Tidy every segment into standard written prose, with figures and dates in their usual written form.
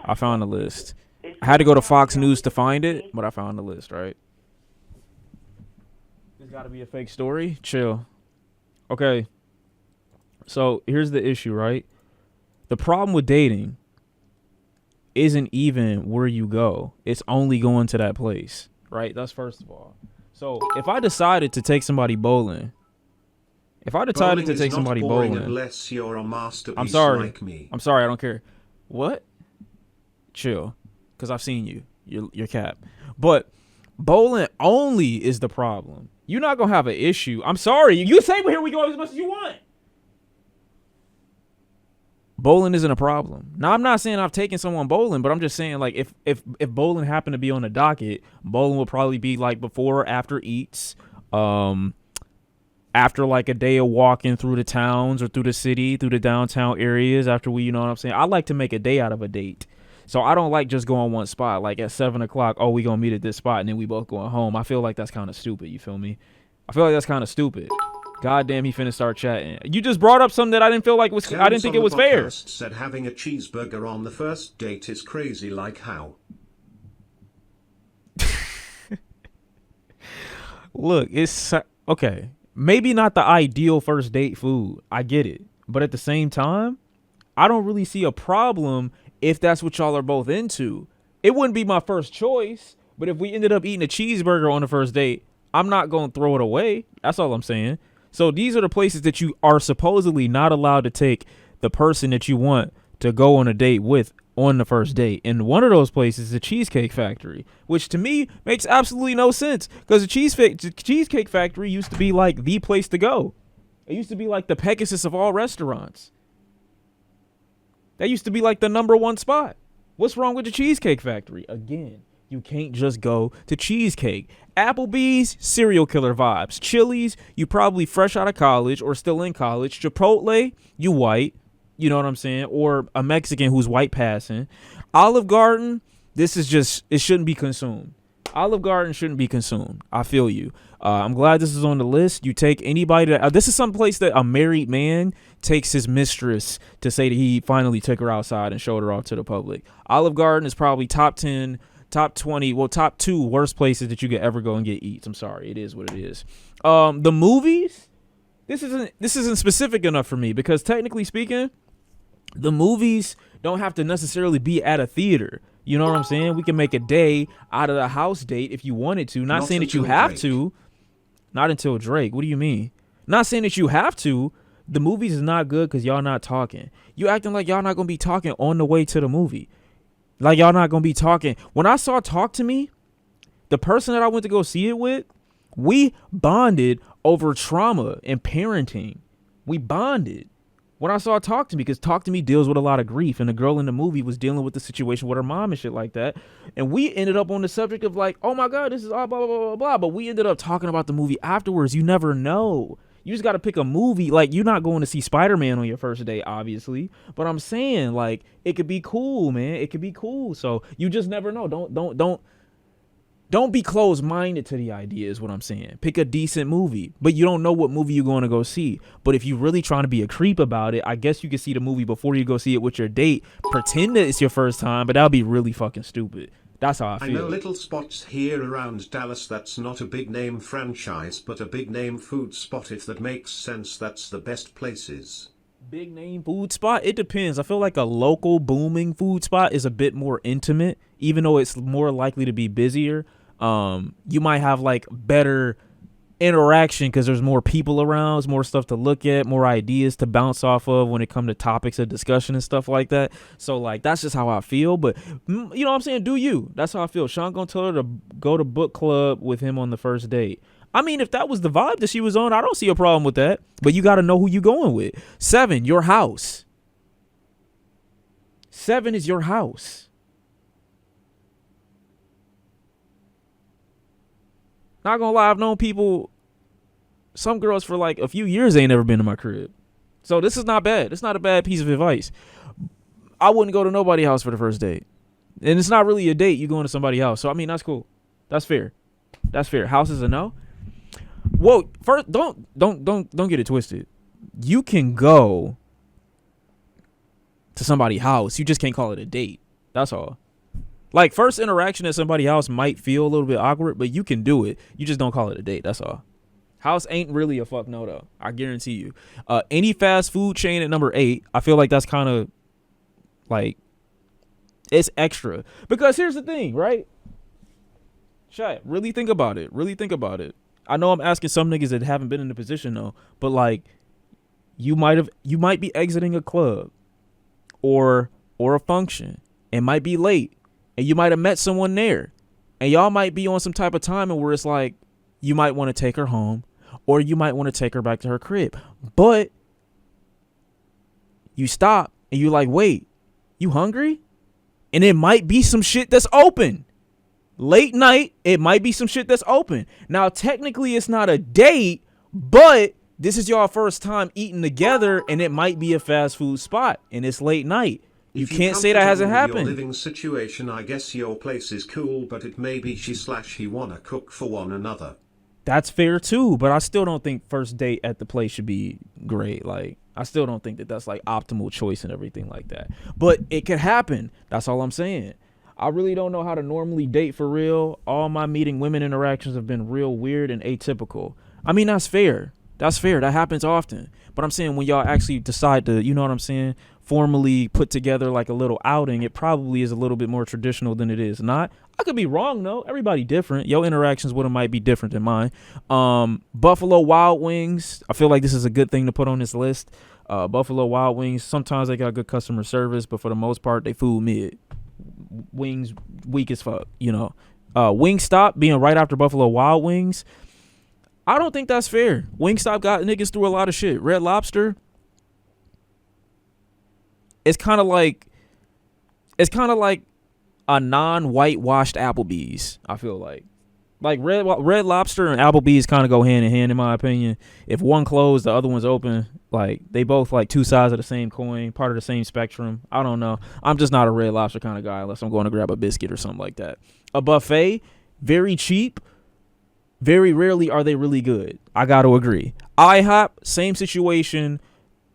I found the list. I had to go to Fox News to find it, but I found the list, right? This got to be a fake story. Chill. Okay. So here's the issue, right? The problem with dating isn't even where you go. It's only going to that place, right? That's first of all. So if I decided to take somebody bowling, Bowling is not boring unless you're a masterpiece I'm sorry. like me. I'm sorry. I don't care. What? Chill, because I've seen you. Your cap. But bowling only is the problem. You're not gonna have an issue. I'm sorry. You say, well, here we go as much as you want. Bowling isn't a problem. Now, I'm not saying I've taken someone bowling, but I'm just saying, like, if bowling happened to be on the docket, bowling will probably be like before or after eats, after like a day of walking through the towns or through the city, through the downtown areas. After we, you know what I'm saying. I like to make a day out of a date, so I don't like just going one spot. Like at 7:00, oh, we gonna meet at this spot, and then we both going home. I feel like that's kind of stupid. You feel me? I feel like that's kind of stupid. God damn, he finna start chatting. You just brought up something that I didn't feel like was. I didn't think it was fair. Said having a cheeseburger on the first date is crazy. Like how? Look, it's okay. Maybe not the ideal first date food. I get it, but at the same time, I don't really see a problem if that's what y'all are both into. It wouldn't be my first choice, but if we ended up eating a cheeseburger on the first date, I'm not gonna throw it away. That's all I'm saying. So these are the places that you are supposedly not allowed to take the person that you want to go on a date with on the first date. And one of those places is the Cheesecake Factory, which to me makes absolutely no sense because the Cheesecake Factory used to be like the place to go. It used to be like the Pegasus of all restaurants. That used to be like the #1 spot. What's wrong with the Cheesecake Factory? Again, you can't just go to Cheesecake. Applebee's, serial killer vibes. Chili's, you probably fresh out of college or still in college. Chipotle, you white. You know what I'm saying? Or a Mexican who's white passing. Olive Garden, this is just, it shouldn't be consumed. Olive Garden shouldn't be consumed. I feel you. I'm glad this is on the list. You take anybody that, this is some place that a married man takes his mistress to say that he finally took her outside and showed her off to the public. Olive Garden is probably top 10, top 20, well, top 2 worst places that you could ever go and get eats. I'm sorry. It is what it is. The movies, this isn't specific enough for me because technically speaking, the movies don't have to necessarily be at a theater. You know what I'm saying? We can make a day out of the house date if you wanted to. Not saying that you have Drake. to. Not until Drake. What do you mean? Not saying that you have to. The movies is not good because y'all not talking. You acting like y'all not going to be talking on the way to the movie. Like y'all not going to be talking. When I saw Talk to Me, the person that I went to go see it with, we bonded over trauma and parenting. We bonded. When I saw Talk to Me, because Talk to Me deals with a lot of grief, and the girl in the movie was dealing with the situation with her mom and shit like that. And we ended up on the subject of like, oh my God, this is all blah, blah, blah, blah, blah. But we ended up talking about the movie afterwards. You never know. You just got to pick a movie. Like, you're not going to see Spider-Man on your first date, obviously. But I'm saying, like, it could be cool, man. It could be cool. So you just never know. Don't be closed-minded to the idea is what I'm saying. Pick a decent movie, but you don't know what movie you're going to go see. But if you're really trying to be a creep about it, I guess you can see the movie before you go see it with your date. Pretend that it's your first time, but that would be really fucking stupid. That's how I feel. I know little spots here around Dallas that's not a big name franchise, but a big name food spot. If that makes sense, that's the best places. Big name food spot? It depends. I feel like a local booming food spot is a bit more intimate, even though it's more likely to be busier. You might have like better interaction because there's more people around, there's more stuff to look at, more ideas to bounce off of when it comes to topics of discussion and stuff like that. So like that's just how I feel. But you know what I'm saying? Do you? That's how I feel. Sean gonna tell her to go to book club with him on the first date. I mean, if that was the vibe that she was on, I don't see a problem with that. But you got to know who you going with. 7, your house. 7 is your house. Not gonna lie, I've known people, some girls for like a few years ain't never been to my crib. So this is not bad. It's not a bad piece of advice. I wouldn't go to nobody's house for the first date. And it's not really a date, you going to somebody's house. So I mean, that's cool. That's fair. That's fair. House is a no. Whoa, first don't get it twisted. You can go to somebody's house. You just can't call it a date. That's all. Like, first interaction at somebody's house might feel a little bit awkward, but you can do it. You just don't call it a date. That's all. House ain't really a fuck no, though. I guarantee you. Any fast food chain at number 8, I feel like that's kind of like, it's extra. Because here's the thing, right? Shit, really think about it. Really think about it. I know I'm asking some niggas that haven't been in the position though, but like, you might be exiting a club or a function and might be late, and you might have met someone there, and y'all might be on some type of timing where it's like you might want to take her home or you might want to take her back to her crib, but you stop and you like, wait, you hungry? And it might be some shit that's open. Late night, it might be some shit that's open. Now, technically, it's not a date, but this is y'all first time eating together, and it might be a fast food spot, and it's late night. You can't say that hasn't happened. Your living situation, I guess your place is cool, but it may be she/he wanna cook for one another. That's fair too, but I still don't think first date at the place should be great. Like, I still don't think that that's like optimal choice and everything like that. But it could happen. That's all I'm saying. I really don't know how to normally date for real. All my meeting women interactions have been real weird and atypical. I mean, that's fair. That's fair. That happens often. But I'm saying when y'all actually decide to, you know what I'm saying, formally put together like a little outing, it probably is a little bit more traditional than it is not. I could be wrong though. Everybody different. Your interactions with them might be different than mine. Buffalo Wild Wings. I feel like this is a good thing to put on this list. Buffalo Wild Wings. Sometimes they got good customer service, but for the most part, they food mid. Wings weak as fuck, you know. Wingstop being right after Buffalo Wild Wings, I don't think that's fair. Wingstop got niggas through a lot of shit. Red Lobster, it's kind of like a non-whitewashed Applebee's. I feel like Red Lobster and Applebee's kind of go hand in hand in my opinion. If one closed, the other one's open. Like, they both like two sides of the same coin, part of the same spectrum. I don't know. I'm just not a Red Lobster kind of guy unless I'm going to grab a biscuit or something like that. A buffet, very cheap. Very rarely are they really good. I got to agree. IHOP, same situation.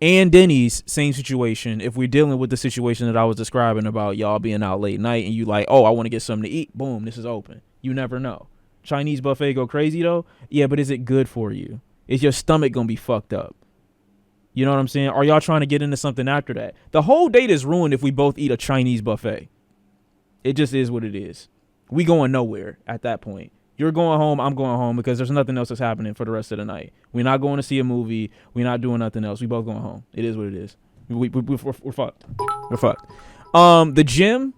And Denny's, same situation. If we're dealing with the situation that I was describing about y'all being out late night and you like, oh, I want to get something to eat. Boom, this is open. You never know. Chinese buffet go crazy though. Yeah, but is it good for you? Is your stomach going to be fucked up? You know what I'm saying? Are y'all trying to get into something after that? The whole date is ruined if we both eat a Chinese buffet. It just is what it is. We going nowhere at that point. You're going home, I'm going home because there's nothing else that's happening for the rest of the night. We're not going to see a movie. We're not doing nothing else. We both going home. It is what it is. We're fucked. We're fucked. The gym.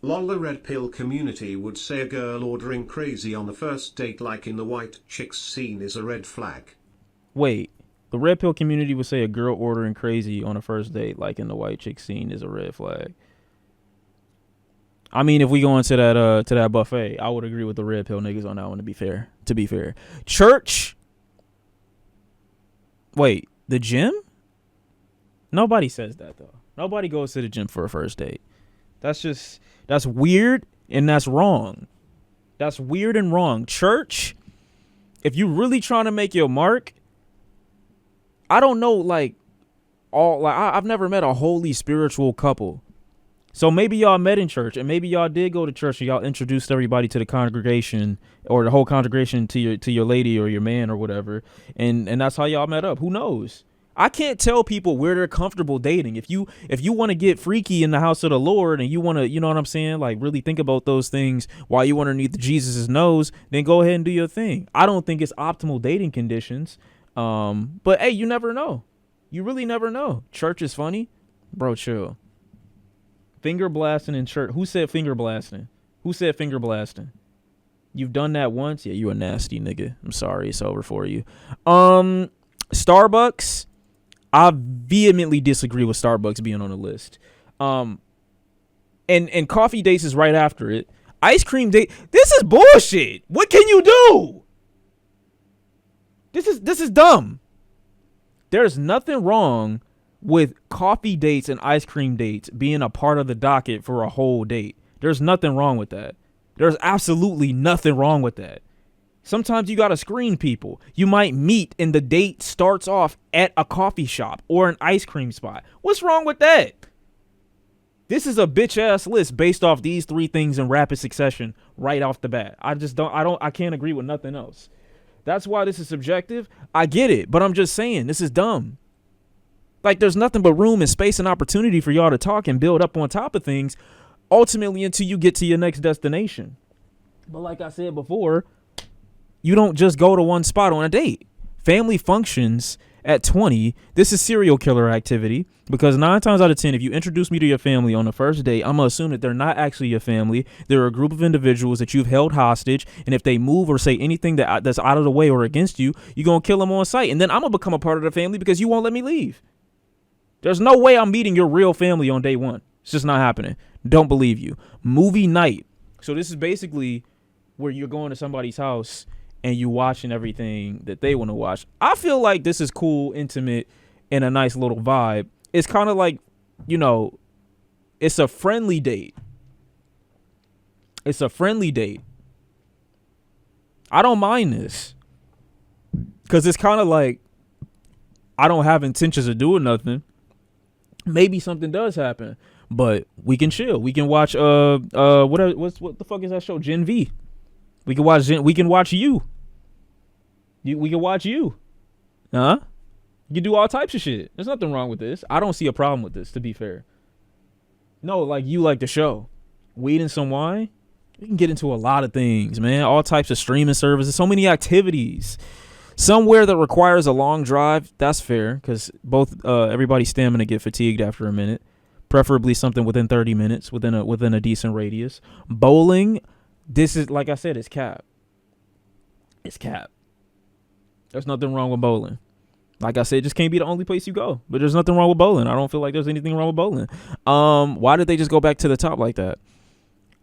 Lol, the red pill community would say a girl ordering crazy on the first date like in the white chicks scene is a red flag. Wait. The red pill community would say a girl ordering crazy on a first date like in the white chick scene is a red flag. I mean, if we go into that buffet, I would agree with the red pill niggas on that one, to be fair. Church. Wait, the gym? Nobody says that though. Nobody goes to the gym for a first date. That's weird and that's wrong. That's weird and wrong. Church, if you really trying to make your mark, I don't know, I've never met a holy spiritual couple. So maybe y'all met in church, and maybe y'all did go to church, and y'all introduced everybody to the congregation, or the whole congregation to your lady or your man or whatever, and that's how y'all met up. Who knows? I can't tell people where they're comfortable dating. If you want to get freaky in the house of the Lord, and you want to, you know what I'm saying, like really think about those things while you underneath Jesus' nose, then go ahead and do your thing. I don't think it's optimal dating conditions, but hey, you never know. You really never know. Church is funny, bro. Chill. Finger blasting in church. Who said finger blasting? Who said finger blasting? You've done that once? Yeah, you a nasty nigga. I'm sorry. It's over for you. Starbucks. I vehemently disagree with Starbucks being on the list. And coffee dates is right after it. Ice cream date. This is bullshit. What can you do? This is dumb. There's nothing wrong with coffee dates and ice cream dates being a part of the docket for a whole date. There's nothing wrong with that. There's absolutely nothing wrong with that. Sometimes you got to screen people. You might meet and the date starts off at a coffee shop or an ice cream spot. What's wrong with that? This is a bitch ass list based off these three things in rapid succession right off the bat. I can't agree with nothing else. That's why this is subjective. I get it, but I'm just saying this is dumb. Like, there's nothing but room and space and opportunity for y'all to talk and build up on top of things, ultimately until you get to your next destination. But like I said before, you don't just go to one spot on a date. Family functions at 20. This is serial killer activity, because 9 times out of 10, if you introduce me to your family on the first date, I'm going to assume that they're not actually your family. They're a group of individuals that you've held hostage, and if they move or say anything that's out of the way or against you, you're going to kill them on sight. And then I'm going to become a part of the family because you won't let me leave. There's no way I'm meeting your real family on day one. It's just not happening. Don't believe you. Movie night. So this is basically where you're going to somebody's house and you watching everything that they want to watch. I feel like this is cool, intimate, and a nice little vibe. It's kind of like, it's a friendly date. It's a friendly date. I don't mind this. Because it's kind of like, I don't have intentions of doing nothing. Maybe something does happen, but we can chill. We can watch what the fuck is that show? Gen V. We can watch we can watch you. We can watch you. Huh? You can do all types of shit. There's nothing wrong with this. I don't see a problem with this, to be fair. No, like, you like the show. Weed and some wine. We can get into a lot of things, man. All types of streaming services. So many activities. Somewhere that requires a long drive, that's fair, because both everybody's stamina get fatigued after a minute. Preferably something within 30 minutes, within a decent radius. Bowling, this is, like I said, it's cap. It's cap. There's nothing wrong with bowling. Like I said, it just can't be the only place you go. But there's nothing wrong with bowling. I don't feel like there's anything wrong with bowling. Why did they just go back to the top like that?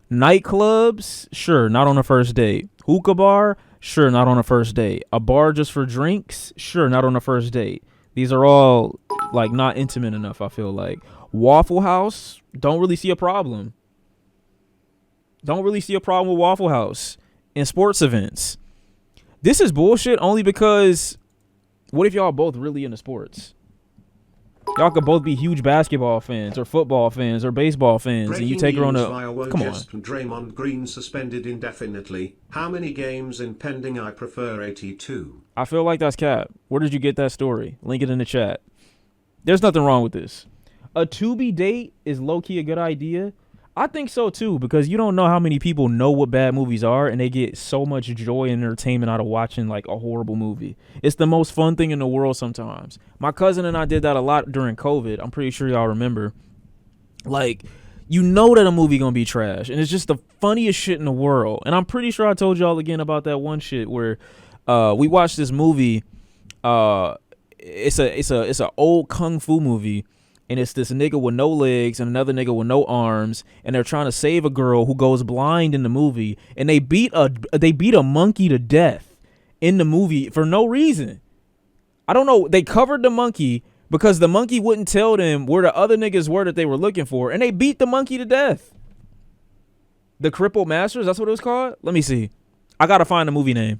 Nightclubs, sure, not on a first date. Hookah bar, sure, not on a first date. A bar just for drinks, sure, not on a first date. These are all, like, not intimate enough, I feel like. Waffle House, don't really see a problem. Don't really see a problem with Waffle House. In sports events, this is bullshit only because what if y'all both really into sports? Y'all could both be huge basketball fans or football fans or baseball fans, and you take her on a... Come on. Draymond Green suspended indefinitely. How many games in pending? I prefer 82. I feel like that's cap. Where did you get that story? Link it in the chat. There's nothing wrong with this. A to-be date is low-key a good idea. I think so, too, because you don't know how many people know what bad movies are, and they get so much joy and entertainment out of watching, like, a horrible movie. It's the most fun thing in the world sometimes. My cousin and I did that a lot during COVID. I'm pretty sure y'all remember. Like, you know that a movie gonna be trash, and it's just the funniest shit in the world. And I'm pretty sure I told y'all again about that one shit where we watched this movie. It's a old kung fu movie. And it's this nigga with no legs and another nigga with no arms, and they're trying to save a girl who goes blind in the movie, and they beat a monkey to death in the movie for no reason. I don't know. They covered the monkey because the monkey wouldn't tell them where the other niggas were that they were looking for, and they beat the monkey to death. The Crippled Masters, that's what it was called? Let me see. I gotta find the movie name.